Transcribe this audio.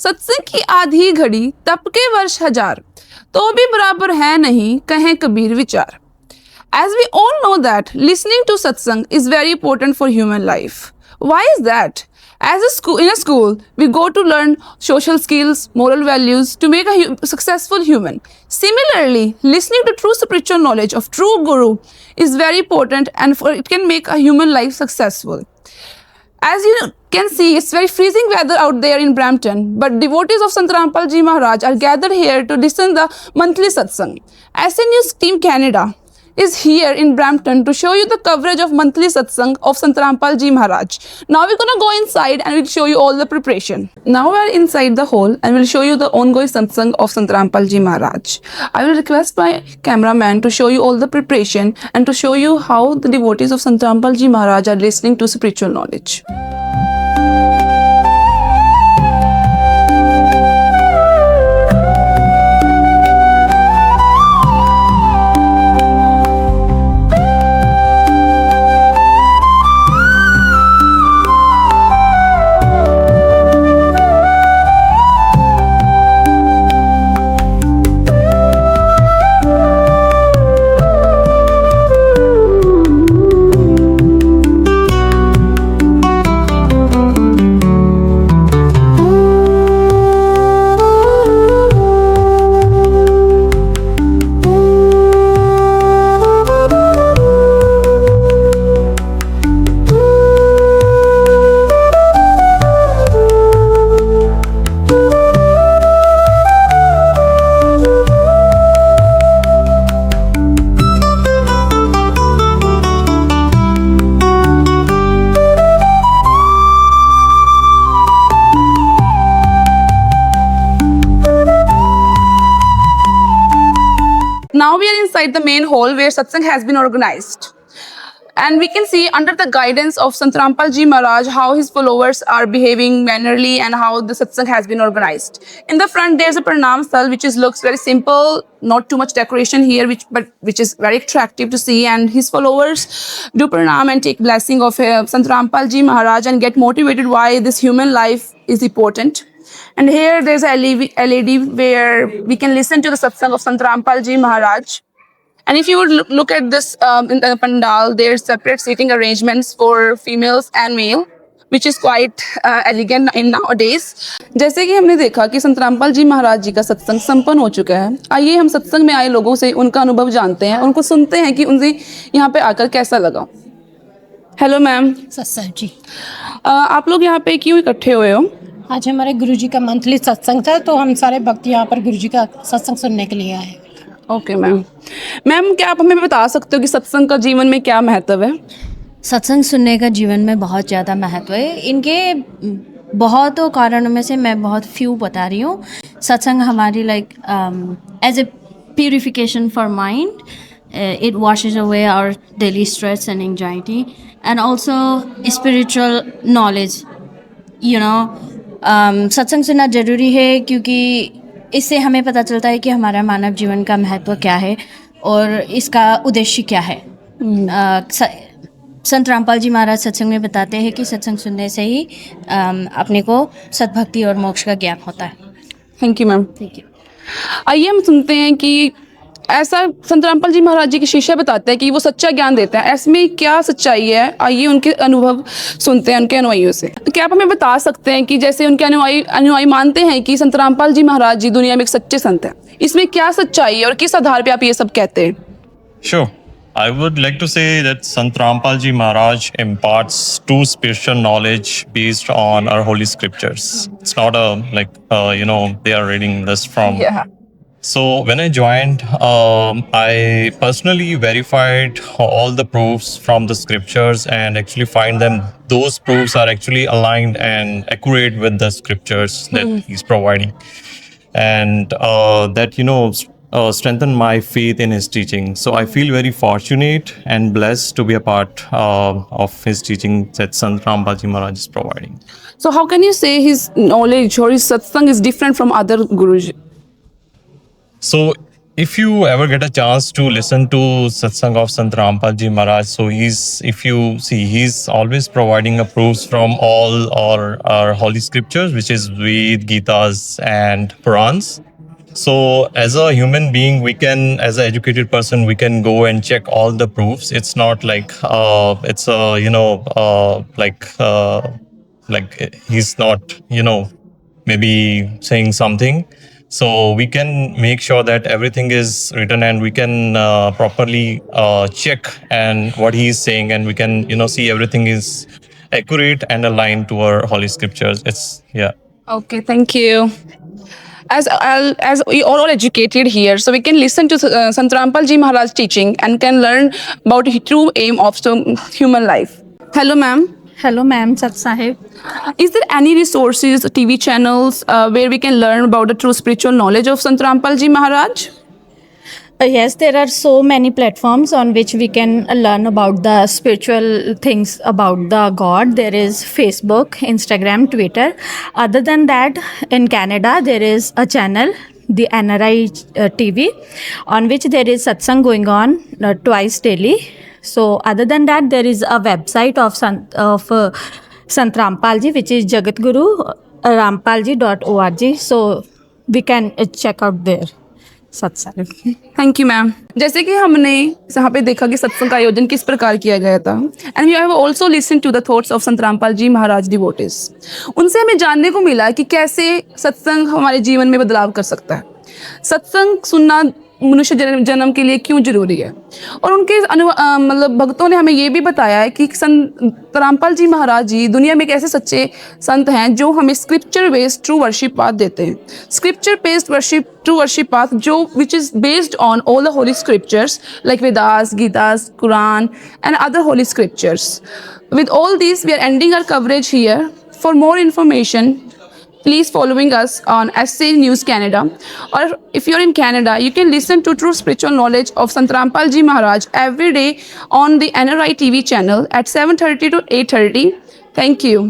सत्संग की आधी घड़ी तप के वर्ष हजार, तो भी बराबर है नहीं कहें कबीर विचार. As we all know that listening to satsang is very important for human life. Why is that? In a school, we go to learn social skills, moral values to make a successful human. Similarly, listening to true spiritual knowledge of true guru is very important, and it can make a human life successful. As you can see, it's very freezing weather out there in Brampton, but devotees of Sant Rampal Ji Maharaj are gathered here to listen the monthly satsang. SN News Team Canada is here in Brampton to show you the coverage of monthly satsang of Sant Rampal Ji Maharaj. Now we're gonna go inside and we'll show you all the preparation. Now we're inside the hall and we'll show you the ongoing satsang of Sant Rampal Ji Maharaj. I will request my cameraman to show you all the preparation and to show you how the devotees of Sant Rampal Ji Maharaj are listening to spiritual knowledge. Now we are inside the main hall where satsang has been organized. And we can see under the guidance of Sant Rampal Ji Maharaj how his followers are behaving mannerly and how the satsang has been organized. In the front there's a pranam stal which looks very simple, not too much decoration here, which is very attractive to see, and his followers do pranam and take blessing of Sant Rampal Ji Maharaj and get motivated why this human life is important. And here there's a LED where we can listen to the satsang of Sant Rampal Ji Maharaj. And if you would look at this in the pandal, there's separate seating arrangements for females and male, which is quite elegant in nowadays. जैसे कि हमने देखा कि संत रामपाल जी महाराज जी का सत्संग संपन्न हो चुका है, आइए हम सत्संग में आए लोगों से उनका अनुभव जानते हैं, उनको सुनते हैं कि उनसे यहाँ पे आकर कैसा लगा. Hello ma'am. सत्संग जी, आप लोग यहाँ पे क्यों इकट्ठे हुए हो? आज हमारे गुरुजी का मंथली सत्संग था, तो हम सारे भक्त यहाँ पर गुरुजी का सत्संग सुनने के लिए आए. Okay ma'am. मैम, क्या आप हमें बता सकते हो कि सत्संग का जीवन में क्या महत्व है? सत्संग सुनने का जीवन में बहुत ज़्यादा महत्व है. इनके बहुत कारणों में से मैं बहुत फ्यू बता रही हूँ. सत्संग हमारी like as a purification for mind. It washes away our daily stress and anxiety, and also spiritual knowledge. You know, सत्संग सुनना ज़रूरी है क्योंकि इससे हमें पता चलता है कि हमारा मानव जीवन का महत्व क्या है और इसका उद्देश्य क्या है. संत रामपाल जी महाराज सत्संग में बताते हैं कि सत्संग सुनने से ही अपने को सद्भक्ति और मोक्ष का ज्ञान होता है. Thank you ma'am. Thank you. आइए हम सुनते हैं कि ऐसा संत रामपाल जी महाराज जी के शिष्य बताते हैं कि वो सच्चा ज्ञान देते हैं, इसमें क्या सच्चाई है? आइए उनके अनुभव सुनते हैं उनके अनुयायियों से. तो क्या आप हमें बता सकते हैं कि जैसे उनके अनुयायी मानते हैं कि संत रामपाल जी महाराज जी दुनिया में एक सच्चे संत हैं, इसमें क्या सच्चाई है और किस आधार पे आप ये सब कहते हैं? Sure. I would like to say that Sant Rampal Ji Maharaj imparts true spiritual knowledge based on our holy scriptures. It's not they are reading this from. Yeah. So when I joined, I personally verified all the proofs from the scriptures and actually find them. Those proofs are actually aligned and accurate with the scriptures that he's providing, and that strengthen my faith in his teaching. So I feel very fortunate and blessed to be a part of his teaching that Sant Rampal Ji Maharaj is providing. So how can you say his knowledge or his satsang is different from other gurus? So if you ever get a chance to listen to satsang of Sant Rampal Ji Maharaj, so if you see, he's always providing a proofs from all our holy scriptures, which is Ved, Gitas, and Purans. So as a human being, we can, as an educated person, we can go and check all the proofs. It's not like it's a like he's not maybe saying something. So we can make sure that everything is written, and we can properly check and what he is saying, and we can see everything is accurate and aligned to our holy scriptures. It's Okay, thank you. As we all are educated here, so we can listen to Sant Rampal Ji Maharaj teaching and can learn about the true aim of human life. Hello, ma'am. Hello, ma'am, Sat Sahib. Is there any resources, TV channels where we can learn about the true spiritual knowledge of Sant Rampal Ji Maharaj? Yes, there are so many platforms on which we can learn about the spiritual things about the God. There is Facebook, Instagram, Twitter. Other than that, in Canada, there is a channel, the NRI TV, on which there is satsang going on twice daily. So, other than that, there is a website of Sant Rampalji, which is Jagatguru rampalji.org. So, we can check out there. सत्संग। Thank you ma'am. जैसे कि हमने यहाँ पे देखा कि सत्संग का आयोजन किस प्रकार किया गया था, and we have also listen to the thoughts of Sant Rampal ji Maharaj devotees. उनसे हमें जानने को मिला कि कैसे सत्संग हमारे जीवन में बदलाव कर सकता है, सत्संग सुनना मनुष्य जन्म के लिए क्यों जरूरी है। और उनके मतलब भक्तों ने हमें ये भी बताया है कि संत रामपाल जी महाराज जी दुनिया में एक ऐसे सच्चे संत हैं जो हमें scripture based true worship path देते हैं। Scripture based worship true worship path जो which is based on all the holy scriptures like Vedas, Gitas, Quran and other holy scriptures. With all this we are ending our coverage here. For more information please following us on SA News Canada, or if you're in Canada, you can listen to true spiritual knowledge of Sant Rampal Ji Maharaj every day on the NRI TV channel at 7:30 to 8:30. Thank you.